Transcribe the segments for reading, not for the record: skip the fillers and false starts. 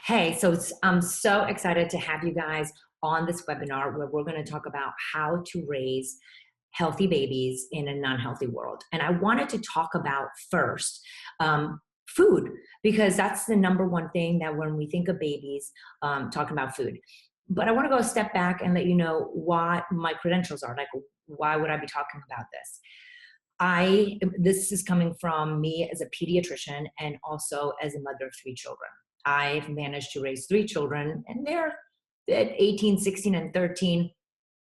Hey, I'm so excited to have you guys on this webinar where we're going to talk about how to raise healthy babies in a non-healthy world. And I wanted to talk about first food, because that's the number one thing that when we think of babies, talking about food. But I want to go a step back and let you know what my credentials are. Like, why would I be talking about this? This is coming from me as a pediatrician and also as a mother of three children. I've managed to raise three children, and they're at 18, 16, and 13,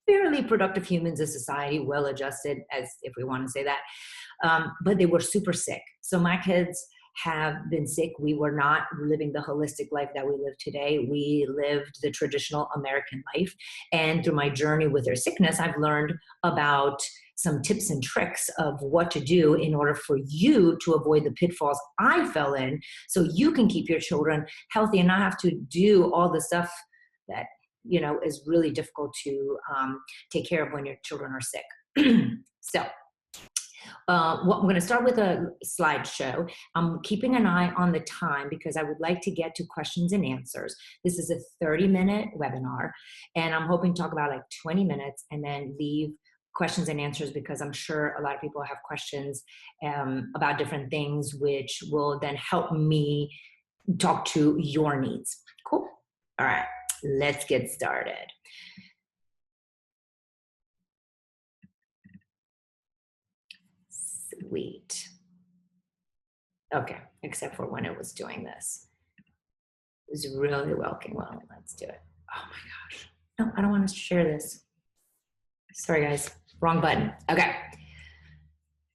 fairly productive humans in society, well-adjusted, as if we want to say that. But they were super sick. So my kids have been sick. We were not living the holistic life that we live today. We lived the traditional American life. And through my journey with their sickness, I've learned about some tips and tricks of what to do in order for you to avoid the pitfalls I fell in, so you can keep your children healthy and not have to do all the stuff that, you know, is really difficult to take care of when your children are sick. I'm going to start with a slideshow. I'm keeping an eye on the time because I would like to get to questions and answers. This is a 30-minute webinar, and I'm hoping to talk about like 20 minutes and then leave questions and answers, because I'm sure a lot of people have questions about different things, which will then help me talk to your needs. Cool. All right, let's get started. Sweet. Okay, except for when it was doing this. It was really working well. Let's do it. Oh my gosh. No, I don't want to share this. Sorry, guys. Wrong button. Okay.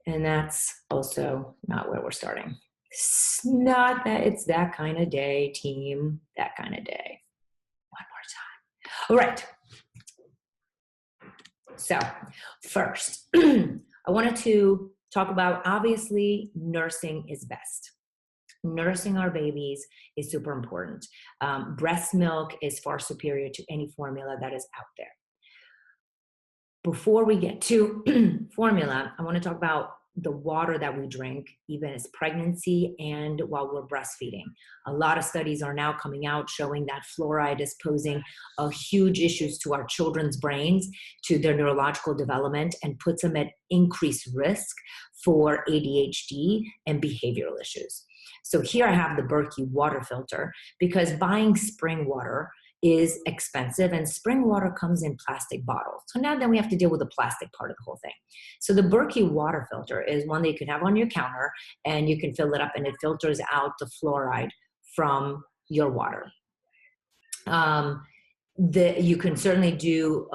And that's also not where we're starting. It's not that it's that kind of day, team. That kind of day. One more time. All right. So first, I wanted to talk about, obviously, nursing is best. Nursing our babies is super important. Breast milk is far superior to any formula that is out there. Before we get to formula, I want to talk about the water that we drink, even as pregnancy and while we're breastfeeding. A lot of studies are now coming out showing that fluoride is posing a huge issues to our children's brains, to their neurological development, and puts them at increased risk for ADHD and behavioral issues. So here I have the Berkey water filter, because buying spring water is expensive, and spring water comes in plastic bottles. So now then we have to deal with the plastic part of the whole thing. So the Berkey water filter is one that you can have on your counter, and you can fill it up and it filters out the fluoride from your water. You can certainly do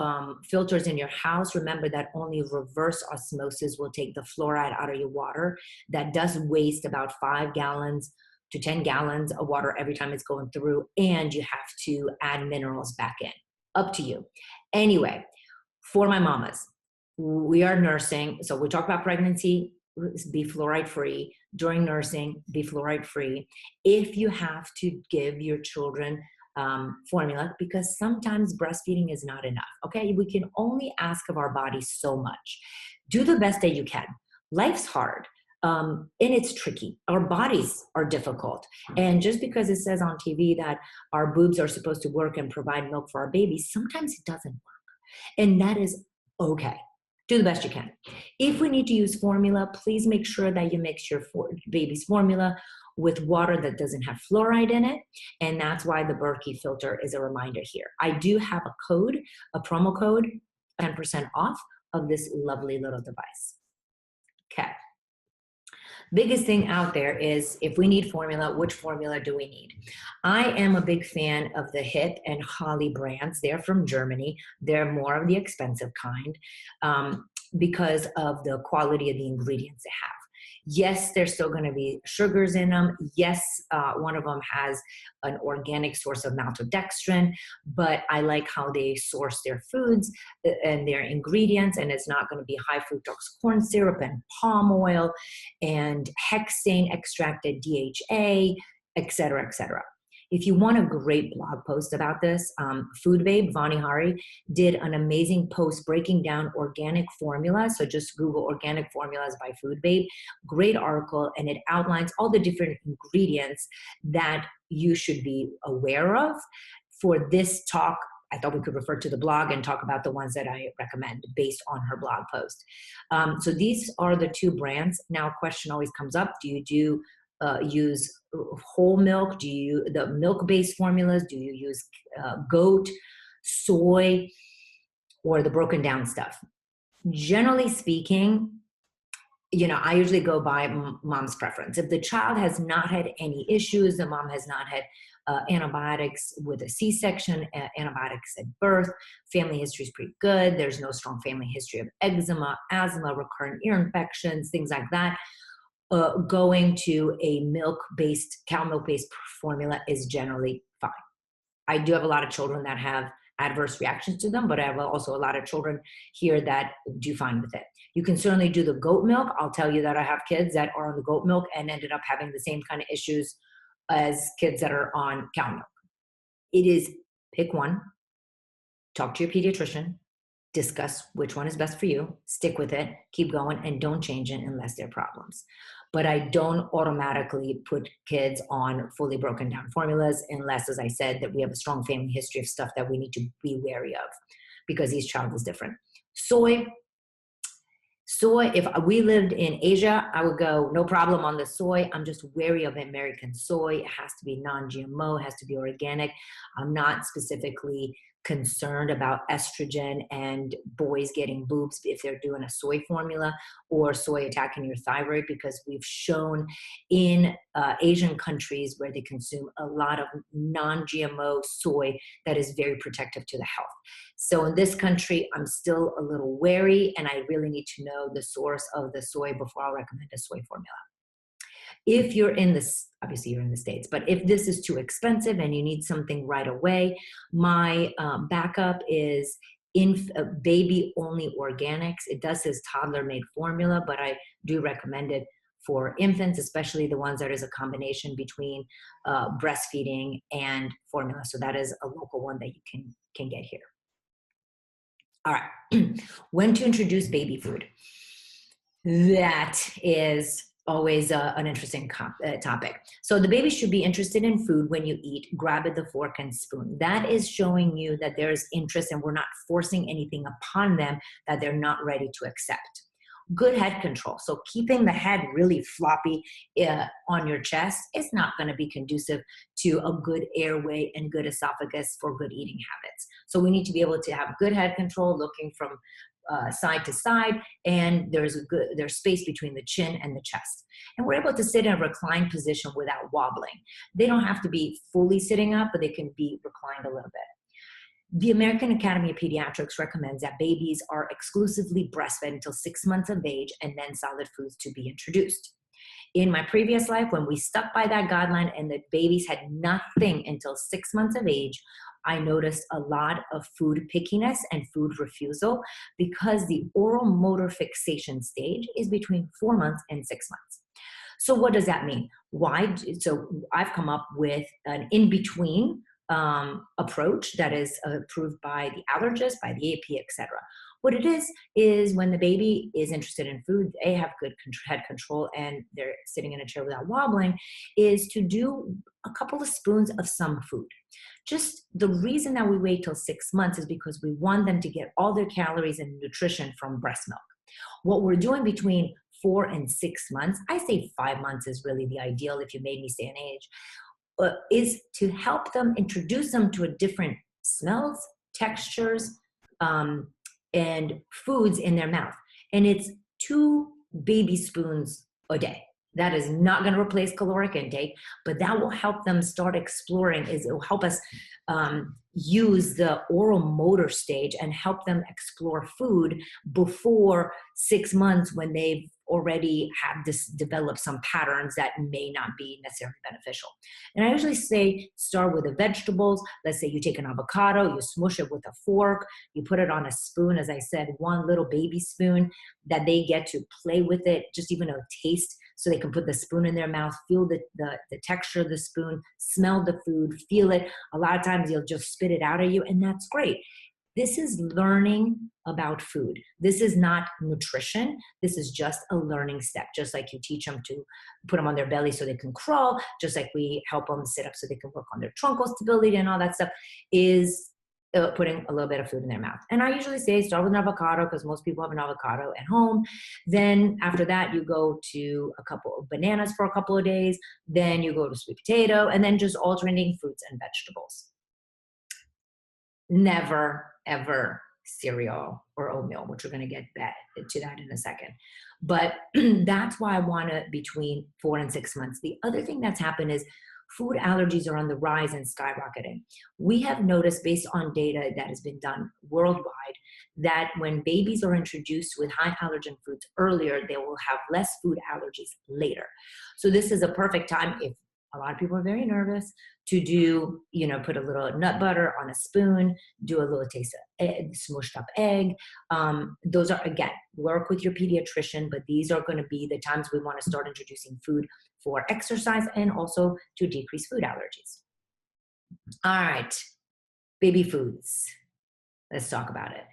filters in your house. Remember that only reverse osmosis will take the fluoride out of your water. That does waste about 5 gallons to 10 gallons of water every time it's going through, and you have to add minerals back in. Up to you. Anyway, for my mamas, we are nursing, so we talk about pregnancy, be fluoride free. During nursing, be fluoride free. If you have to give your children formula, because sometimes breastfeeding is not enough, okay? We can only ask of our bodies so much. Do the best that you can. Life's hard. And it's tricky. Our bodies are difficult. And just because it says on TV that our boobs are supposed to work and provide milk for our babies, sometimes it doesn't work. And that is okay. Do the best you can. If we need to use formula, please make sure that you mix your baby's formula with water that doesn't have fluoride in it. And that's why the Berkey filter is a reminder here. I do have a code, a promo code, 10% off of this lovely little device. Okay. Biggest thing out there is, if we need formula, which formula do we need? I am a big fan of the Hip and Holly brands. They're from Germany. They're more of the expensive kind because of the quality of the ingredients they have. Yes, there's still going to be sugars in them. Yes, one of them has an organic source of maltodextrin, but I like how they source their foods and their ingredients, and it's not going to be high fructose corn syrup and palm oil and hexane extracted DHA, et cetera, et cetera. If you want a great blog post about this, Food Babe, Vani Hari, did an amazing post breaking down organic formula. So just Google organic formulas by Food Babe. Great article, and it outlines all the different ingredients that you should be aware of. For this talk, I thought we could refer to the blog and talk about the ones that I recommend based on her blog post. So these are the two brands. Now, a question always comes up. Do you use whole milk? Do you the milk-based formulas? Do you use goat, soy, or the broken down stuff? Generally speaking, I usually go by mom's preference. If the child has not had any issues, the mom has not had antibiotics with a C-section, antibiotics at birth, family history is pretty good, there's no strong family history of eczema, asthma, recurrent ear infections, things like that, going to a cow milk-based formula is generally fine. I do have a lot of children that have adverse reactions to them, but I have also a lot of children here that do fine with it. You can certainly do the goat milk. I'll tell you that I have kids that are on the goat milk and ended up having the same kind of issues as kids that are on cow milk. It is pick one, talk to your pediatrician, discuss which one is best for you, stick with it, keep going, and don't change it unless there are problems. But I don't automatically put kids on fully broken down formulas unless, as I said, that we have a strong family history of stuff that we need to be wary of because each child is different. Soy, if we lived in Asia, I would go no problem on the soy. I'm just wary of American soy. It has to be non-GMO, it has to be organic. I'm not specifically concerned about estrogen and boys getting boobs if they're doing a soy formula or soy attacking your thyroid, because we've shown in Asian countries where they consume a lot of non-GMO soy that is very protective to the health. So in this country, I'm still a little wary, and I really need to know the source of the soy before I'll recommend a soy formula. If you're in this, obviously you're in the States, but if this is too expensive and you need something right away, my backup is baby only organics. It does says toddler made formula, but I do recommend it for infants, especially the ones that is a combination between breastfeeding and formula. So that is a local one that you can get here. All right, when to introduce baby food. That is always an interesting topic. So the baby should be interested in food when you eat. Grab at the fork and spoon. That is showing you that there's interest and we're not forcing anything upon them that they're not ready to accept. Good head control. So keeping the head really floppy on your chest is not going to be conducive to a good airway and good esophagus for good eating habits. So we need to be able to have good head control, looking from side to side, and there's space between the chin and the chest. And we're able to sit in a reclined position without wobbling. They don't have to be fully sitting up, but they can be reclined a little bit. The American Academy of Pediatrics recommends that babies are exclusively breastfed until 6 months of age and then solid foods to be introduced. In my previous life, when we stuck by that guideline and the babies had nothing until 6 months of age, I noticed a lot of food pickiness and food refusal because the oral motor fixation stage is between 4 months and 6 months. So what does that mean? So I've come up with an in-between approach that is approved by the allergist, by the AP, etc. What it is when the baby is interested in food, they have good head control and they're sitting in a chair without wobbling, is to do a couple of spoons of some food. Just the reason that we wait till 6 months is because we want them to get all their calories and nutrition from breast milk. What we're doing between 4 and 6 months, I say 5 months is really the ideal if you made me say an age, is to help them, introduce them to a different smells, textures, and foods in their mouth. And it's 2 baby spoons a day. That is not going to replace caloric intake, but that will help them start exploring. It will help us use the oral motor stage and help them explore food before 6 months when they've already have developed some patterns that may not be necessarily beneficial. And I usually say start with the vegetables. Let's say you take an avocado, you smush it with a fork, you put it on a spoon, as I said, one little baby spoon that they get to play with it, just even a taste, so they can put the spoon in their mouth, feel the texture of the spoon, smell the food, feel it. A lot of times you'll just spit it out at you, and that's great. This is learning about food. This is not nutrition. This is just a learning step. Just like you teach them to put them on their belly so they can crawl, just like we help them sit up so they can work on their truncal stability and all that stuff, is putting a little bit of food in their mouth. And I usually say start with an avocado because most people have an avocado at home. Then after that, you go to a couple of bananas for a couple of days. Then you go to sweet potato, and then just alternating fruits and vegetables. Never, ever cereal or oatmeal, which we're going to get to that in a second. But that's why I want to between 4 and 6 months. The other thing that's happened is food allergies are on the rise and skyrocketing. We have noticed, based on data that has been done worldwide, that when babies are introduced with high allergen foods earlier, they will have less food allergies later. So this is a perfect time, if a lot of people are very nervous, to do, put a little nut butter on a spoon, do a little taste of egg, smushed up egg. Those are, again, work with your pediatrician, but these are going to be the times we want to start introducing food for exercise and also to decrease food allergies. All right, baby foods. Let's talk about it.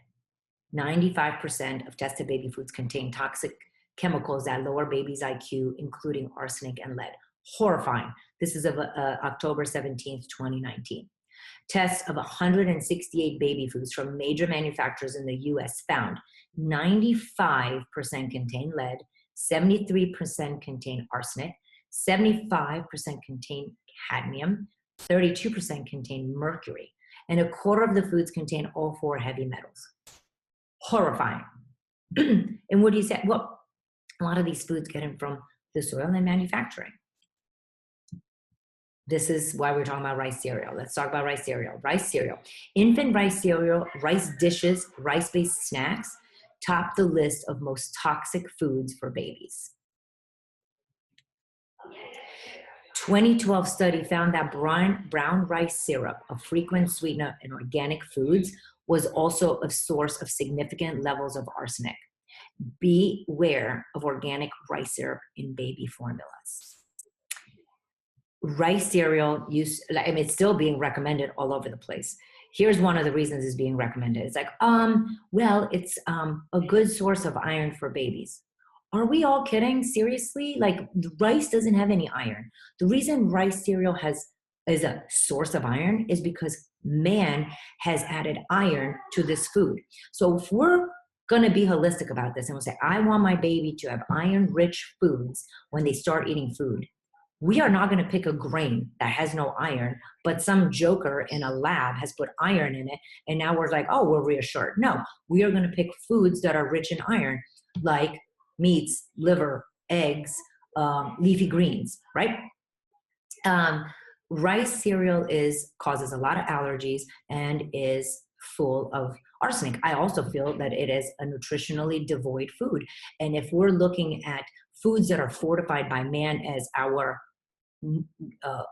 95% of tested baby foods contain toxic chemicals that lower babies' IQ, including arsenic and lead. Horrifying. This is of October 17th, 2019. Tests of 168 baby foods from major manufacturers in the US found 95% contain lead, 73% contain arsenic, 75% contain cadmium, 32% contain mercury, and a quarter of the foods contain all 4 heavy metals. Horrifying. And what do you say? Well, a lot of these foods get in from the soil and manufacturing. This is why we're talking about rice cereal. Let's talk about rice cereal. Rice cereal. Infant rice cereal, rice dishes, rice-based snacks top the list of most toxic foods for babies. 2012 study found that brown rice syrup, a frequent sweetener in organic foods, was also a source of significant levels of arsenic. Beware of organic rice syrup in baby formulas. Rice cereal it's still being recommended all over the place. Here's one of the reasons it's being recommended. It's like, well, it's a good source of iron for babies. Are we all kidding? Seriously? Like, rice doesn't have any iron. The reason rice cereal is a source of iron is because man has added iron to this food. So if we're going to be holistic about this and we'll say, I want my baby to have iron-rich foods when they start eating food, we are not going to pick a grain that has no iron, but some joker in a lab has put iron in it, and now we're like, oh, we're reassured. No, we are going to pick foods that are rich in iron, like meats, liver, eggs, leafy greens, right? Rice cereal causes a lot of allergies and is full of arsenic. I also feel that it is a nutritionally devoid food. And if we're looking at foods that are fortified by man as our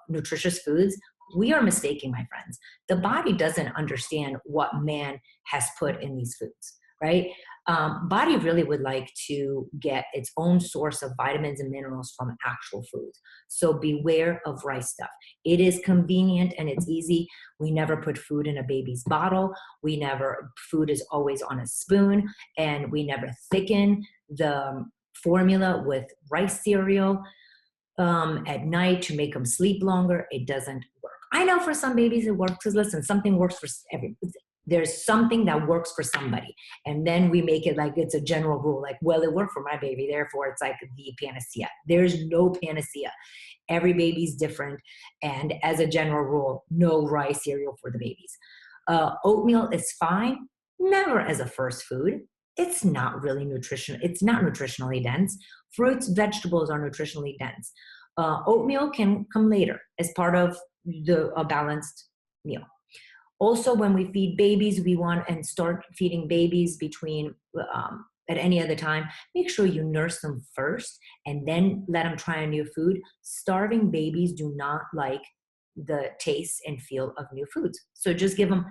nutritious foods, we are mistaken, my friends. The body doesn't understand what man has put in these foods, right? Body really would like to get its own source of vitamins and minerals from actual foods. So beware of rice stuff. It is convenient and it's easy. We never put food in a baby's bottle. Food is always on a spoon, and we never thicken the formula with rice cereal at night to make them sleep longer. It doesn't work. I know for some babies it works, because listen, something works for there's something that works for somebody. And then we make it like it's a general rule, like, well, it worked for my baby, therefore it's like the panacea. There's no panacea. Every baby's different. And as a general rule, no rice cereal for the babies. Oatmeal is fine, never as a first food. It's not really nutritional. It's not nutritionally dense. Fruits, vegetables are nutritionally dense. Oatmeal can come later as part of a balanced meal. Also, when we feed babies, we want and start feeding babies between at any other time, make sure you nurse them first and then let them try a new food. Starving babies do not like the taste and feel of new foods. So just give them,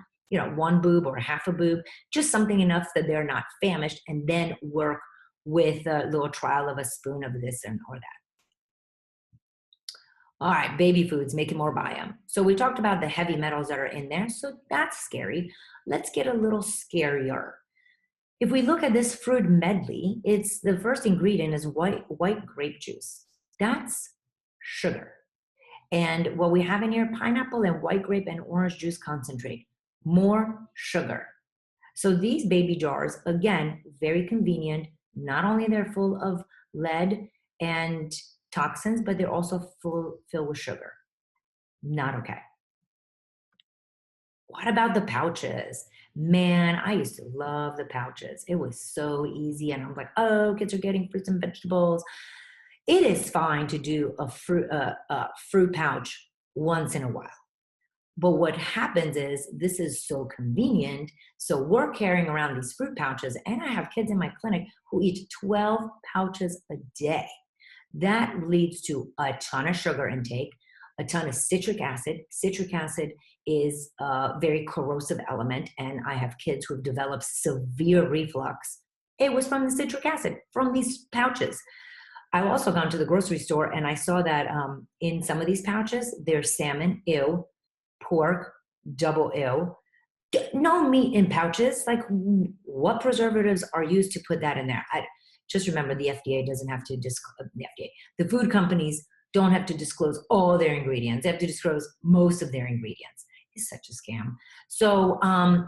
one boob or half a boob, just something enough that they're not famished, and then work with a little trial of a spoon of this and or that. All right, baby foods, make it more biome. So we talked about the heavy metals that are in there, so that's scary. Let's get a little scarier. If we look at this fruit medley, it's the first ingredient is white grape juice. That's sugar. And what we have in here, pineapple and white grape and orange juice concentrate, more sugar. So these baby jars, again, very convenient. Not only they're full of lead and toxins, but they're also filled with sugar. Not okay. What about the pouches? Man, I used to love the pouches. It was so easy. And I'm like, oh, kids are getting fruits and vegetables. It is fine to do a fruit pouch once in a while. But what happens is this is so convenient. So we're carrying around these fruit pouches, and I have kids in my clinic who eat 12 pouches a day. That leads to a ton of sugar intake, a ton of citric acid. Citric acid is a very corrosive element, and I have kids who have developed severe reflux. It was from the citric acid, from these pouches. I've also gone to the grocery store, and I saw that in some of these pouches, there's salmon, ew, pork, double ew. No meat in pouches. Like, what preservatives are used to put that in there? Just remember, the FDA doesn't have to disclose, the food companies don't have to disclose all their ingredients. They have to disclose most of their ingredients. It's such a scam. So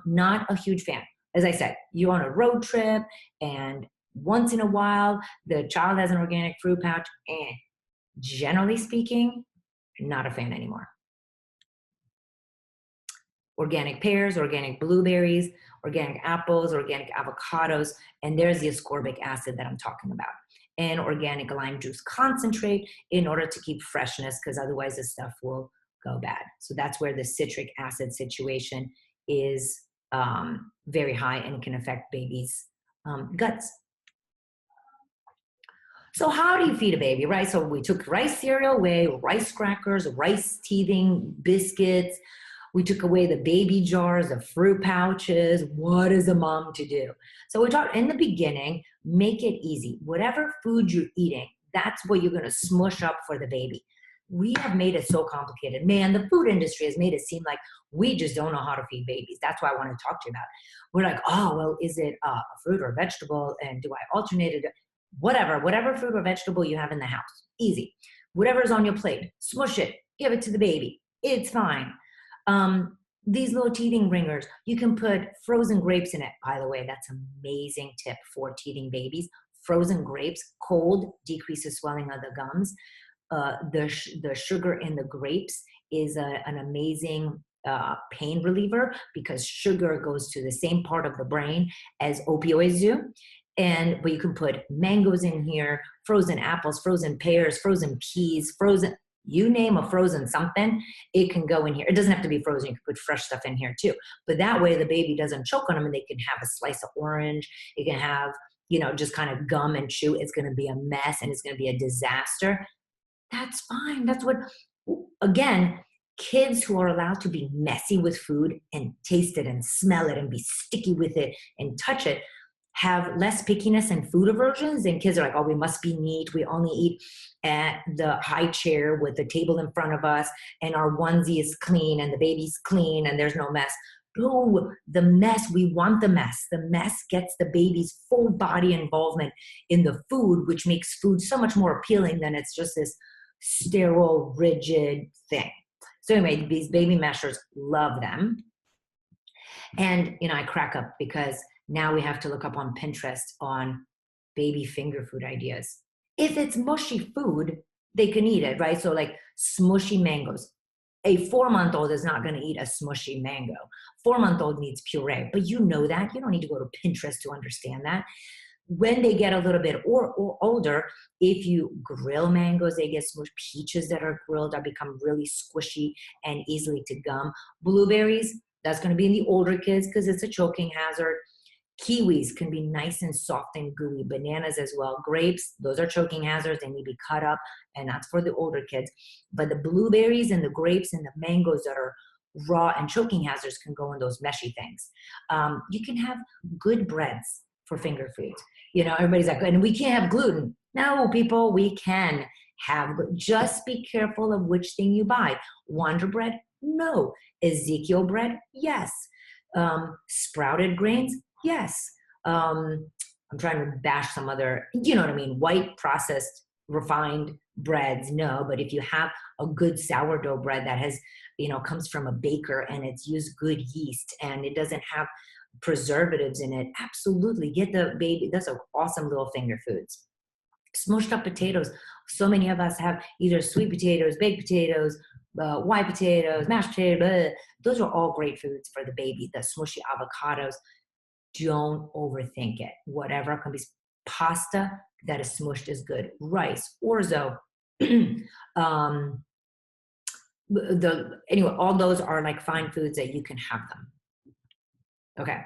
not a huge fan. As I said, you're on a road trip and once in a while, the child has an organic fruit pouch, and generally speaking, not a fan anymore. Organic pears, organic blueberries, organic apples, organic avocados, and there's the ascorbic acid that I'm talking about. And organic lime juice concentrate in order to keep freshness, because otherwise the stuff will go bad. So that's where the citric acid situation is very high and can affect babies' guts. So how do you feed a baby, right? So we took rice cereal away, rice crackers, rice teething, biscuits. We took away the baby jars, the fruit pouches. What is a mom to do? So we talked in the beginning, make it easy. Whatever food you're eating, that's what you're going to smush up for the baby. We have made it so complicated. Man, the food industry has made it seem like we just don't know how to feed babies. That's why I want to talk to you about it. We're like, oh, well, is it a fruit or vegetable? And do I alternate it? Whatever fruit or vegetable you have in the house, easy. Whatever's on your plate, smush it, give it to the baby. It's fine. These little teething ringers, you can put frozen grapes in it. By the way, that's an amazing tip for teething babies. Frozen grapes, cold decreases swelling of the gums. The sugar in the grapes is an amazing pain reliever, because sugar goes to the same part of the brain as opioids do. But you can put mangoes in here, frozen apples, frozen pears, frozen peas, frozen, you name a frozen something, it can go in here. It doesn't have to be frozen. You can put fresh stuff in here too. But that way the baby doesn't choke on them, and they can have a slice of orange. It can have, just kind of gum and chew. It's going to be a mess, and it's going to be a disaster. That's fine. That's what, again, kids who are allowed to be messy with food and taste it and smell it and be sticky with it and touch it have less pickiness and food aversions. And kids are like, oh, we must be neat. We only eat at the high chair with the table in front of us, and our onesie is clean and the baby's clean and there's no mess. No, the mess, we want the mess. The mess gets the baby's full body involvement in the food, which makes food so much more appealing than it's just this sterile, rigid thing. So anyway, these baby meshers, love them. And, I crack up because now we have to look up on Pinterest on baby finger food ideas. If it's mushy food, they can eat it, right? So like smushy mangoes. A 4-month-old is not going to eat a smushy mango. 4-month-old needs puree, but you know that. You don't need to go to Pinterest to understand that. When they get a little bit or older, if you grill mangoes, they get smushed. Peaches that are grilled become really squishy and easily to gum. Blueberries, that's going to be in the older kids because it's a choking hazard. Kiwis can be nice and soft and gooey. Bananas as well. Grapes, those are choking hazards. They need to be cut up, and that's for the older kids. But the blueberries and the grapes and the mangoes that are raw and choking hazards can go in those meshy things. You can have good breads for finger foods. You know, everybody's like, and we can't have gluten. No, people, we can have. Just be careful of which thing you buy. Wonder bread? No. Ezekiel bread? Yes. Sprouted grains? Yes. I'm trying to bash some other, you know what I mean, white processed refined breads. No, but if you have a good sourdough bread that has, you know, comes from a baker and it's used good yeast and it doesn't have preservatives in it, absolutely get the baby. That's an awesome little finger foods. Smushed up potatoes. So many of us have either sweet potatoes, baked potatoes, white potatoes, mashed potatoes. Those are all great foods for the baby. The smushy avocados. Don't overthink it. Whatever can be. Pasta that is smushed is good. Rice, orzo. Anyway, all those are like fine foods that you can have them. Okay.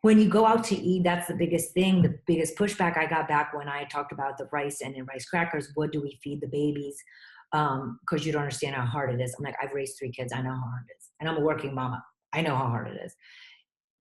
When you go out to eat, that's the biggest thing. The biggest pushback I got back when I talked about the rice and in rice crackers. What do we feed the babies? Because you don't understand how hard it is. I'm like, I've raised 3 kids. I know how hard it is. And I'm a working mama. I know how hard it is.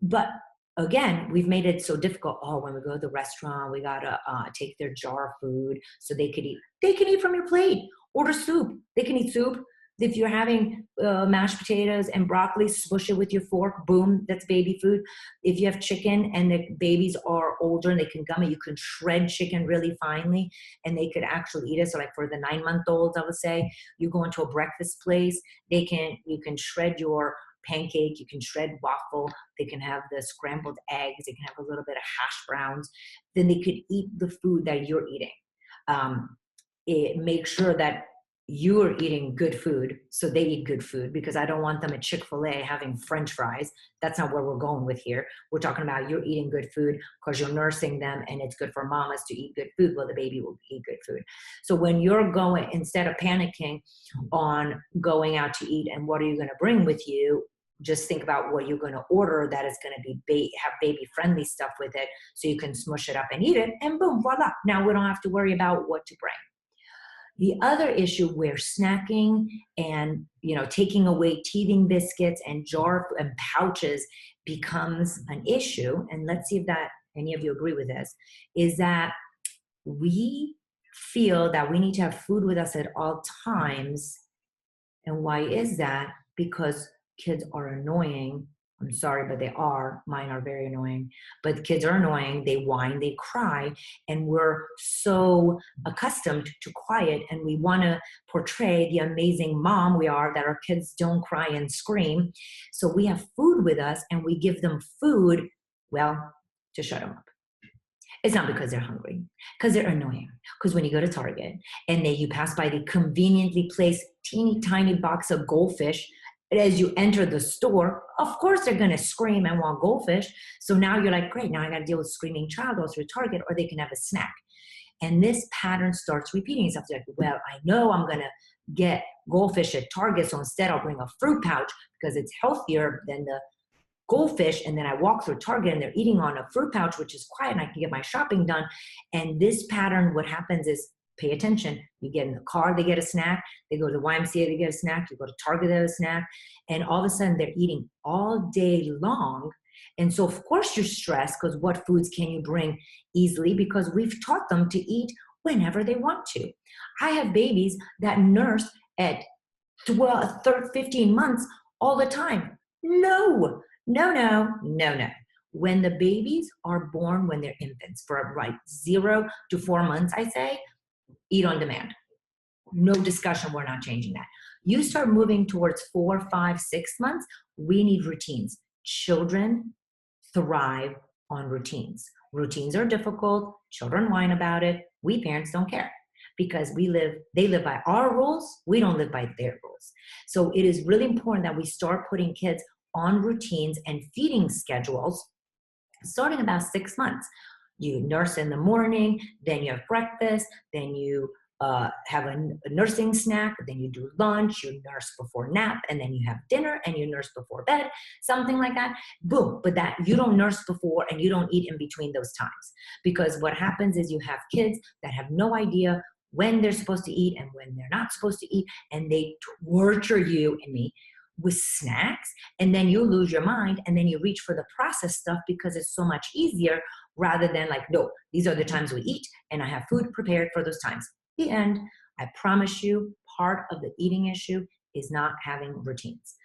But again, we've made it so difficult. Oh, when we go to the restaurant, we gotta take their jar of food so they could eat. They can eat from your plate. Order soup. They can eat soup. If you're having mashed potatoes and broccoli, smush it with your fork. Boom, that's baby food. If you have chicken and the babies are older and they can gum it, you can shred chicken really finely and they could actually eat it. So like for the 9-month-olds, I would say, you go into a breakfast place, you can shred your pancake, you can shred waffle, they can have the scrambled eggs, they can have a little bit of hash browns, then they could eat the food that you're eating. Make sure that you're eating good food so they eat good food, because I don't want them at Chick-fil-A having French fries. That's not where we're going with here. We're talking about you're eating good food because you're nursing them and it's good for mamas to eat good food. Well, the baby will eat good food. So when you're going, instead of panicking on going out to eat and what are you going to bring with you, just think about what you're going to order that is going to be have baby friendly stuff with it so you can smush it up and eat it, and boom, voila. Now we don't have to worry about what to bring. The other issue where snacking and, you know, taking away teething biscuits and jar and pouches becomes an issue, and let's see if that any of you agree with this, is that we feel that we need to have food with us at all times. And why is that? Because kids are annoying. I'm sorry, but they are. Mine are very annoying. But kids are annoying. They whine, they cry, and we're so accustomed to quiet, and we want to portray the amazing mom we are, that our kids don't cry and scream. So we have food with us, and we give them food, well, to shut them up. It's not because they're hungry, because they're annoying. Because when you go to Target and you pass by the conveniently placed teeny tiny box of goldfish, as you enter the store, of course they're going to scream and want goldfish. So now you're like, great, now I got to deal with screaming child, go through Target, or they can have a snack. And this pattern starts repeating itself. Like, well, I know I'm going to get goldfish at Target, so instead I'll bring a fruit pouch because it's healthier than the goldfish. And then I walk through Target and they're eating on a fruit pouch, which is quiet, and I can get my shopping done. And this pattern, what happens is, pay attention. You get in the car, they get a snack. They go to the YMCA, they get a snack. You go to Target, they have a snack. And all of a sudden, they're eating all day long. And so, of course, you're stressed because what foods can you bring easily? Because we've taught them to eat whenever they want to. I have babies that nurse at 15 months all the time. No. When the babies are born, when they're infants, for 0 to 4 months, I say, eat on demand. No discussion, we're not changing that. You start moving towards 4, 5, 6 months, we need routines. Children thrive on routines. Routines are difficult. Children whine about it. We parents don't care because they live by our rules. We don't live by their rules. So it is really important that we start putting kids on routines and feeding schedules starting about 6 months. You nurse in the morning, then you have breakfast, then you have a nursing snack, then you do lunch, you nurse before nap, and then you have dinner and you nurse before bed, something like that. Boom. But that you don't nurse before and you don't eat in between those times. Because what happens is you have kids that have no idea when they're supposed to eat and when they're not supposed to eat, and they torture you and me with snacks, and then you lose your mind, and then you reach for the processed stuff because it's so much easier, rather than like, no, these are the times we eat and I have food prepared for those times. The end. I promise you, part of the eating issue is not having routines.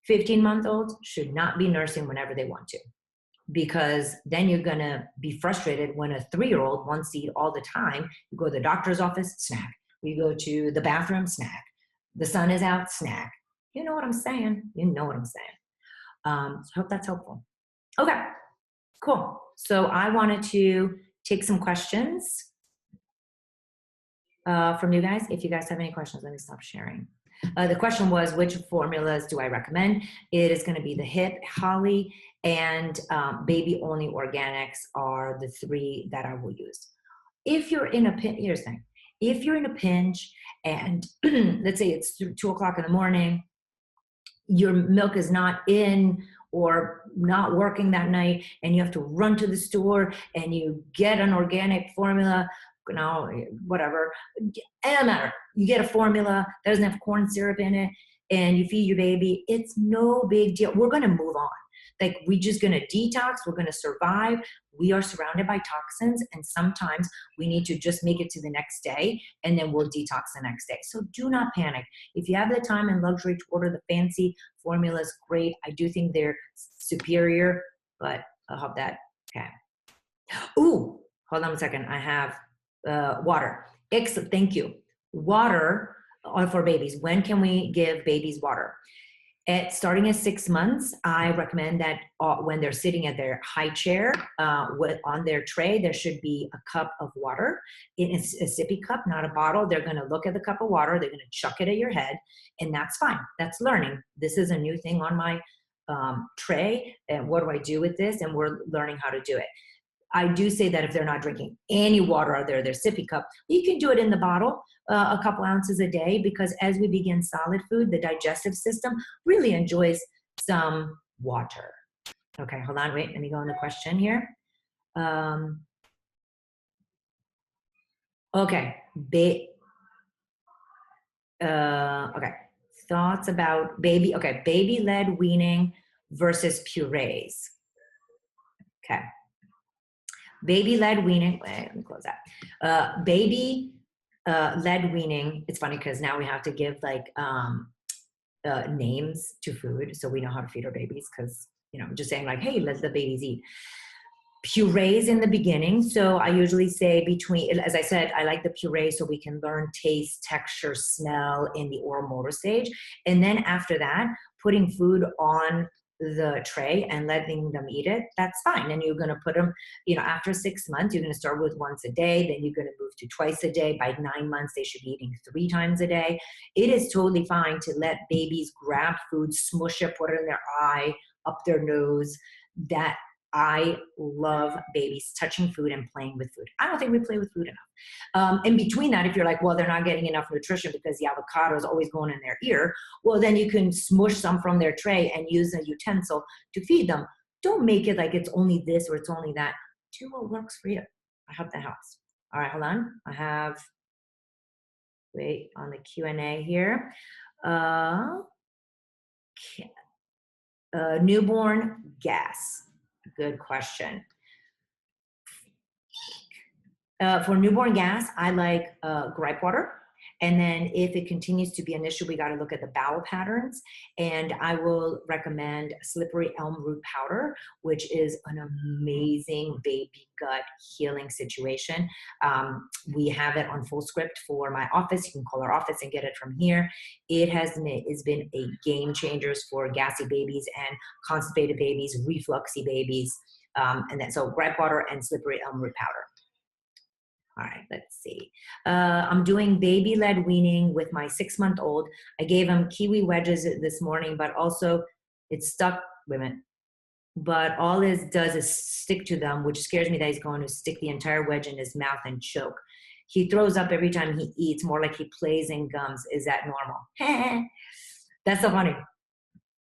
15-month-olds should not be nursing whenever they want to, because then you're gonna be frustrated when a 3-year-old wants to eat all the time. You go to the doctor's office, snack. You go to the bathroom, snack. The sun is out, snack. You know what I'm saying? You know what I'm saying. So I hope that's helpful. Okay, cool. So I wanted to take some questions from you guys. If you guys have any questions, let me stop sharing. The question was, which formulas do I recommend? It is going to be the HIP, Holly, and baby only organics are the 3 that I will use. If you're in a pinch, here's the thing. If you're in a pinch and let's say it's 2 o'clock in the morning, your milk is not in or not working that night, and you have to run to the store and you get an organic formula, whatever, it doesn't matter. You get a formula that doesn't have corn syrup in it and you feed your baby, it's no big deal. We're going to move on. Like, we're just going to detox. We're going to survive. We are surrounded by toxins, and sometimes we need to just make it to the next day, and then we'll detox the next day. So do not panic. If you have the time and luxury to order the fancy formulas, great. I do think they're superior, but I'll have that. Okay. Ooh, hold on a second. I have water. Excellent. Thank you. Water for babies. When can we give babies water? Starting at 6 months, I recommend that when they're sitting at their high chair, on their tray, there should be a cup of water. It's a sippy cup, not a bottle. They're going to look at the cup of water. They're going to chuck it at your head, and that's fine. That's learning. This is a new thing on my tray, and what do I do with this? And we're learning how to do it. I do say that if they're not drinking any water out there, their sippy cup, you can do it in the bottle, a couple ounces a day, because as we begin solid food, the digestive system really enjoys some water. Okay, hold on, wait, let me go on the question here. Okay, okay, thoughts about baby-led weaning versus purees. Okay. Baby-led weaning, wait, let me close that. Baby-led weaning, it's funny because now we have to give like names to food so we know how to feed our babies, because, just saying like, hey, let the babies eat. Purees in the beginning, so I usually say as I said, I like the puree so we can learn taste, texture, smell in the oral motor stage. And then after that, putting food on the tray and letting them eat it, that's fine. And you're going to put them, after 6 months, you're going to start with once a day, then you're going to move to twice a day. By 9 months, they should be eating 3 times a day. It is totally fine to let babies grab food, smush it, put it in their eye, up their nose. That I love babies touching food and playing with food. I don't think we play with food enough. In between that, if you're like, well, they're not getting enough nutrition because the avocado is always going in their ear, well, then you can smush some from their tray and use a utensil to feed them. Don't make it like it's only this or it's only that. Do what works for you. I hope that helps. All right, hold on. I have, wait, on the Q&A here. Newborn gas. Good question. For newborn gas, I like gripe water. And then if it continues to be an issue, we got to look at the bowel patterns. And I will recommend slippery elm root powder, which is an amazing baby gut healing situation. We have it on full script for my office. You can call our office and get it from here. It has been a game changer for gassy babies and constipated babies, refluxy babies. And then so gripe water and slippery elm root powder. All right, let's see. I'm doing baby-led weaning with my 6-month-old. I gave him kiwi wedges this morning, but also it's stuck, women. But all it does is stick to them, which scares me that he's going to stick the entire wedge in his mouth and choke. He throws up every time he eats, more like he plays in gums. Is that normal? That's so funny.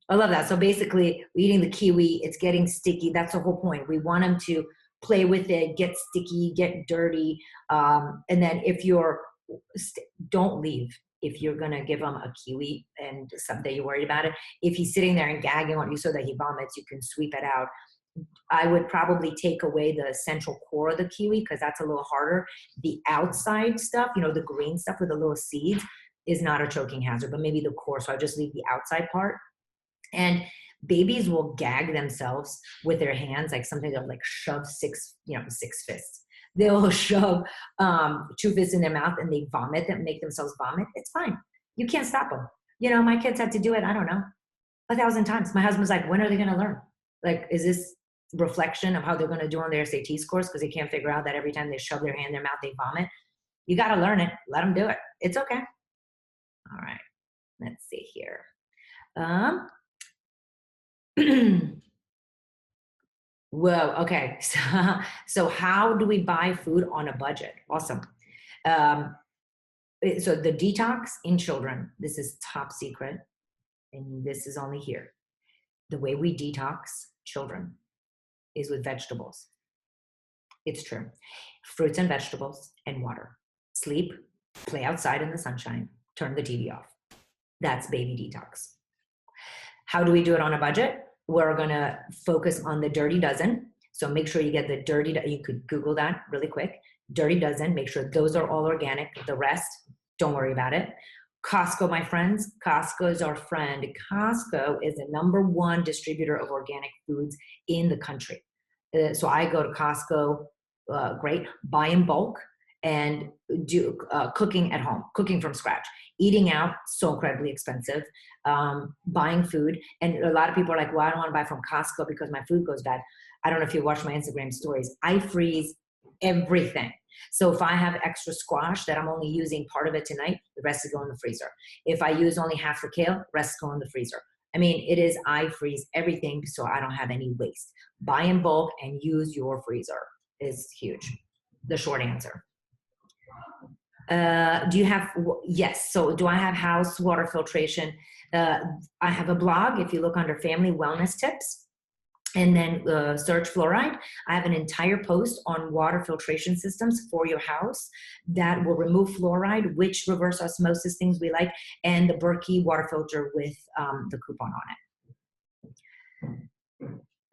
I love that. So basically, eating the kiwi, it's getting sticky. That's the whole point. We want him to play with it, get sticky, get dirty. And then if you're, don't leave. If you're going to give him a kiwi and someday you're worried about it, if he's sitting there and gagging on you so that he vomits, you can sweep it out. I would probably take away the central core of the kiwi because that's a little harder. The outside stuff, you know, the green stuff with the little seeds is not a choking hazard, but maybe the core. So I just leave the outside part. And babies will gag themselves with their hands, like something they'll like shove six fists. They'll shove 2 fists in their mouth and they vomit and make themselves vomit. It's fine. You can't stop them. You know, my kids had to do it, I don't know, 1,000 times. My husband's like, when are they going to learn? Like, is this reflection of how they're going to do on their SAT scores because they can't figure out that every time they shove their hand in their mouth, they vomit? You got to learn it. Let them do it. It's okay. All right. Let's see here. Whoa. Okay. So how do we buy food on a budget? Awesome. So the detox in children, this is top secret. And this is only here. The way we detox children is with vegetables. It's true. Fruits and vegetables and water. Sleep, play outside in the sunshine, turn the TV off. That's baby detox. How do we do it on a budget? We're going to focus on the Dirty Dozen. So make sure you get the you could Google that really quick. Dirty Dozen, make sure those are all organic. The rest, don't worry about it. Costco, my friends, Costco is our friend. Costco is the #1 distributor of organic foods in the country. So I go to Costco, great, buy in bulk and do cooking at home, cooking from scratch. Eating out, so incredibly expensive. Buying food. And a lot of people are like, well, I don't want to buy from Costco because my food goes bad. I don't know if you watch my Instagram stories. I freeze everything. So if I have extra squash that I'm only using part of it tonight, the rest is going in the freezer. If I use only half the kale, rest go in the freezer. I mean, I freeze everything so I don't have any waste. Buy in bulk and use your freezer is huge. The short answer. Do you have, yes. So do I have house water filtration? I have a blog. If you look under family wellness tips and then search fluoride, I have an entire post on water filtration systems for your house that will remove fluoride, which reverse osmosis things we like, and the Berkey water filter with the coupon on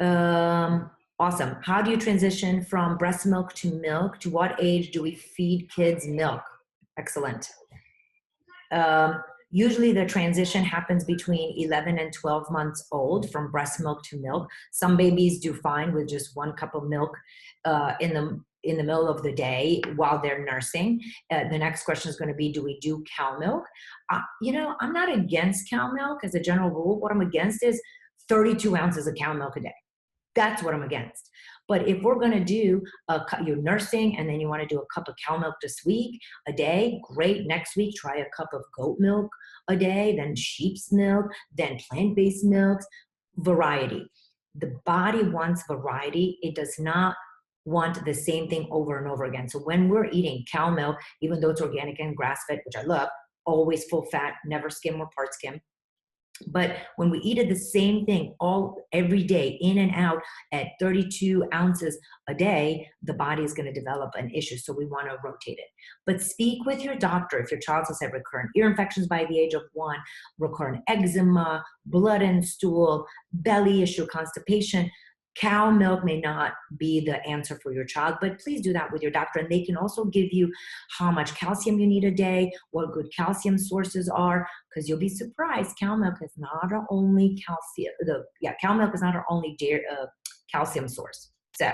it. Awesome. How do you transition from breast milk to milk? To what age do we feed kids milk? Excellent. Usually the transition happens between 11 and 12 months old from breast milk to milk. Some babies do fine with just 1 cup of milk in the middle of the day while they're nursing. The next question is going to be, do we do cow milk? You know, I'm not against cow milk as a general rule. What I'm against is 32 ounces of cow milk a day. That's what I'm against. But if we're going to do you're nursing and then you want to do a cup of cow milk this week, a day, great. Next week, try a cup of goat milk a day, then sheep's milk, then plant-based milks, variety. The body wants variety. It does not want the same thing over and over again. So when we're eating cow milk, even though it's organic and grass-fed, which I love, always full fat, never skim or part skim. But when we eat the same thing every day, in and out at 32 ounces a day, the body is going to develop an issue. So we want to rotate it. But speak with your doctor if your child has had recurrent ear infections by the age of 1, recurrent eczema, blood and stool, belly issue, constipation. Cow milk may not be the answer for your child, but please do that with your doctor. And they can also give you how much calcium you need a day, what good calcium sources are, because you'll be surprised. Cow milk is not our only cow milk is not our only calcium source. So,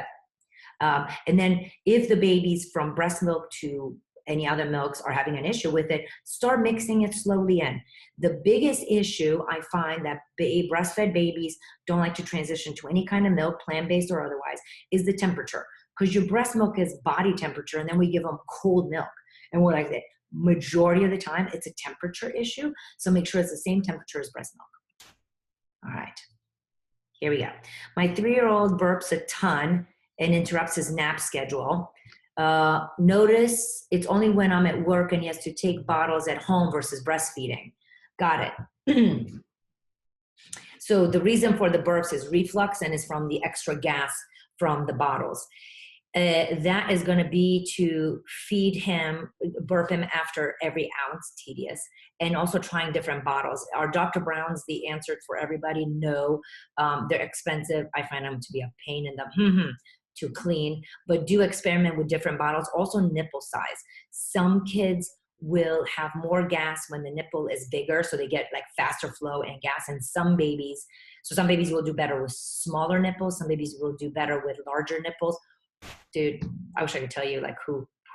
and then if the babies from breast milk to any other milks are having an issue with it, start mixing it slowly in. The biggest issue I find that breastfed babies don't like to transition to any kind of milk, plant-based or otherwise, is the temperature. Because your breast milk is body temperature, and then we give them cold milk. And we're like, the majority of the time, it's a temperature issue. So make sure it's the same temperature as breast milk. All right, here we go. My 3-year-old burps a ton and interrupts his nap schedule. Notice it's only when I'm at work and he has to take bottles at home versus breastfeeding. Got it. So the reason for the burps is reflux and is from the extra gas from the bottles. That is going to be to feed him, burp him after every ounce, tedious, and also trying different bottles. Are Dr. Brown's the answer for everybody? No, they're expensive. I find them to be a pain in the to clean, but do experiment with different bottles. Also nipple size. Some kids will have more gas when the nipple is bigger, so they get like faster flow and gas. And some babies will do better with smaller nipples. Some babies will do better with larger nipples. Dude, I wish I could tell you like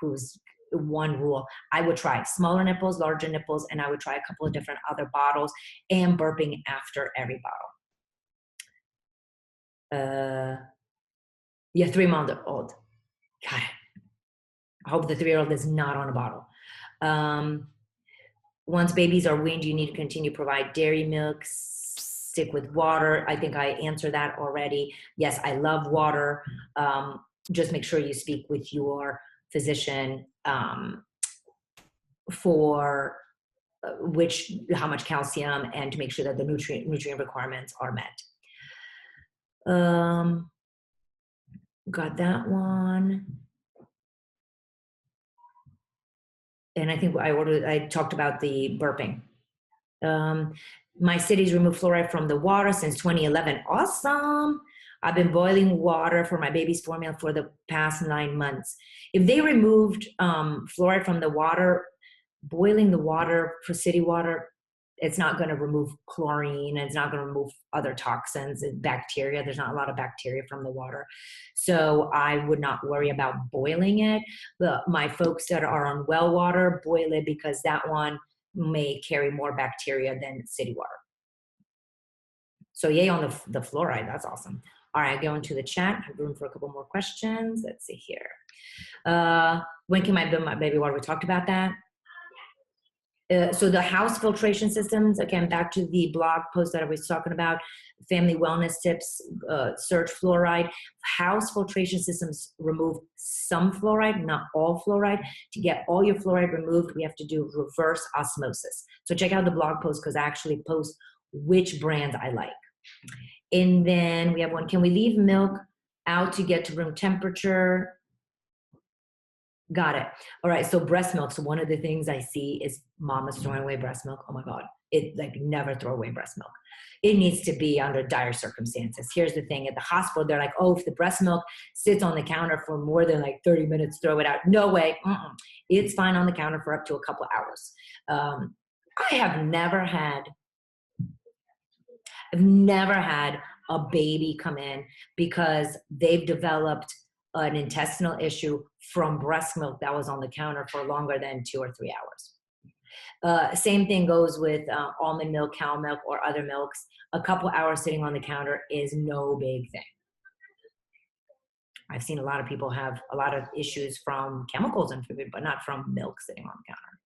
who's one rule. I would try smaller nipples, larger nipples, and I would try a couple of different other bottles and burping after every bottle. Yeah, 3-month-old. Got it. I hope the 3-year-old is not on a bottle. Once babies are weaned, you need to continue to provide dairy milk, stick with water. I think I answered that already. Yes, I love water. Just make sure you speak with your physician for how much calcium, and to make sure that the nutrient requirements are met. Got that one. And I think I talked about the burping. My city's removed fluoride from the water since 2011. Awesome. I've been boiling water for my baby's formula for the past 9 months. If they removed fluoride from the water, boiling the water for city water, it's not going to remove chlorine, and it's not going to remove other toxins and bacteria. There's not a lot of bacteria from the water. So I would not worry about boiling it. But my folks that are on well water, boil it, because that one may carry more bacteria than city water. So yay on the fluoride. That's awesome. All right, going to the chat. I have room for a couple more questions. Let's see here. When can I build my baby water? We talked about that. So the house filtration systems, again, back to the blog post that I was talking about, family wellness tips, search fluoride. House filtration systems remove some fluoride, not all fluoride. To get all your fluoride removed, we have to do reverse osmosis. So check out the blog post, because I actually post which brands I like. And then we have one, can we leave milk out to get to room temperature? Got it. All right. So breast milk. So one of the things I see is mamas throwing away breast milk. Oh my God. Never throw away breast milk. It needs to be under dire circumstances. Here's the thing. At the hospital, they're like, oh, if the breast milk sits on the counter for more than like 30 minutes, throw it out. No way. It's fine on the counter for up to a couple hours. I have never had a baby come in because they've developed an intestinal issue from breast milk that was on the counter for longer than 2 or 3 hours. Same thing goes with almond milk, cow milk, or other milks. A couple hours sitting on the counter is no big thing. I've seen a lot of people have a lot of issues from chemicals in food, but not from milk sitting on the counter.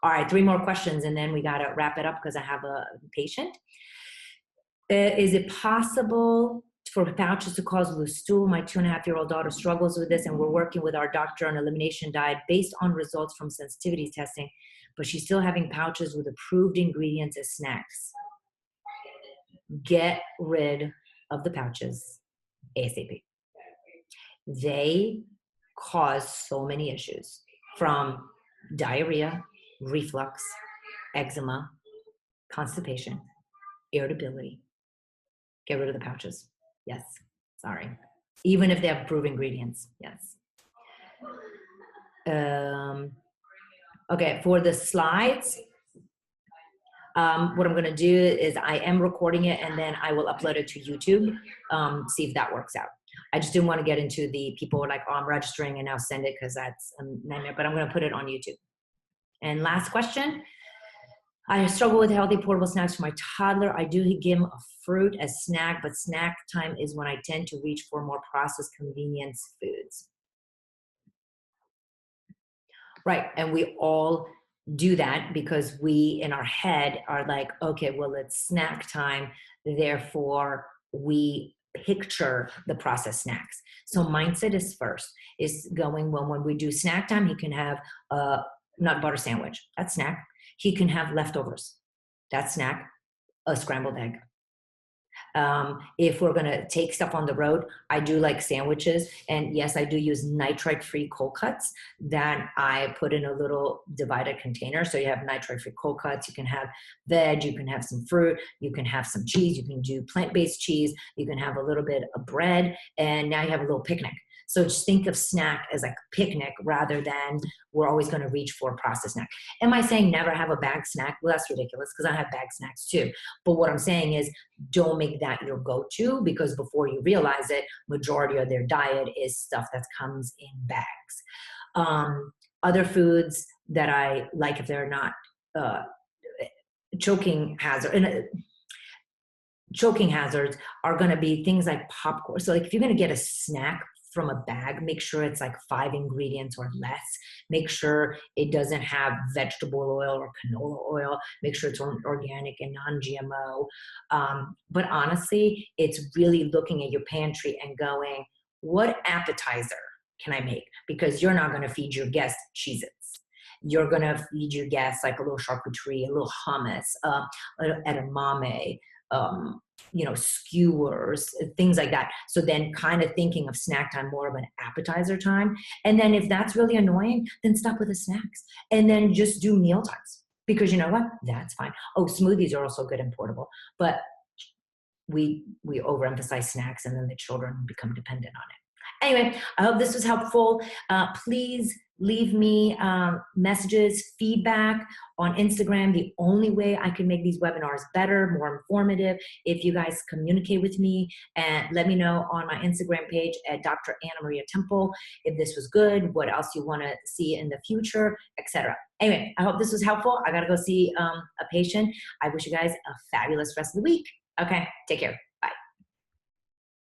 All right, 3 more questions, and then we got to wrap it up because I have a patient. Is it possible for pouches to cause loose stool? My 2.5-year-old daughter struggles with this, and we're working with our doctor on elimination diet based on results from sensitivity testing, but she's still having pouches with approved ingredients as snacks. Get rid of the pouches ASAP. They cause so many issues, from diarrhea, reflux, eczema, constipation, irritability. Get rid of the pouches. Yes, sorry. Even if they have approved ingredients, yes. Okay, for the slides, what I'm gonna do is I am recording it, and then I will upload it to YouTube, see if that works out. I just didn't want to get into the people who are like, oh, I'm registering and now send it, because that's a nightmare, but I'm gonna put it on YouTube. And last question. I struggle with healthy portable snacks for my toddler. I do give him a fruit as snack, but snack time is when I tend to reach for more processed convenience foods. Right, and we all do that because we, in our head, are like, okay, well, it's snack time, therefore we picture the processed snacks. So mindset is first, is going, well, when we do snack time, he can have a nut butter sandwich, that's snack. He can have leftovers, that's snack, a scrambled egg. If we're going to take stuff on the road, I do like sandwiches. And yes, I do use nitrite-free cold cuts that I put in a little divided container. So you have nitrite-free cold cuts. You can have veg. You can have some fruit. You can have some cheese. You can do plant-based cheese. You can have a little bit of bread. And now you have a little picnic. So just think of snack as like a picnic rather than we're always going to reach for a processed snack. Am I saying never have a bag snack? Well, that's ridiculous because I have bag snacks too. But what I'm saying is don't make that your go-to, because before you realize it, majority of their diet is stuff that comes in bags. Other foods that I like, if they're not choking hazards are going to be things like popcorn. So like if you're going to get a snack from a bag, make sure it's like 5 ingredients or less. Make sure it doesn't have vegetable oil or canola oil. Make sure it's organic and non-GMO. But honestly, it's really looking at your pantry and going, what appetizer can I make? Because you're not going to feed your guests Cheez-Its. You're going to feed your guests like a little charcuterie, a little hummus, edamame, skewers, things like that. So then kind of thinking of snack time more of an appetizer time. And then if that's really annoying, then stop with the snacks and then just do meal times, because you know what? That's fine. Oh, smoothies are also good and portable, but we overemphasize snacks and then the children become dependent on it. Anyway, I hope this was helpful. Please leave me messages, feedback on Instagram. The only way I can make these webinars better, more informative, if you guys communicate with me and let me know on my Instagram page at Dr. Anna Maria Temple if this was good, what else you want to see in the future, etc. Anyway, I hope this was helpful. I got to go see a patient. I wish you guys a fabulous rest of the week. Okay, take care.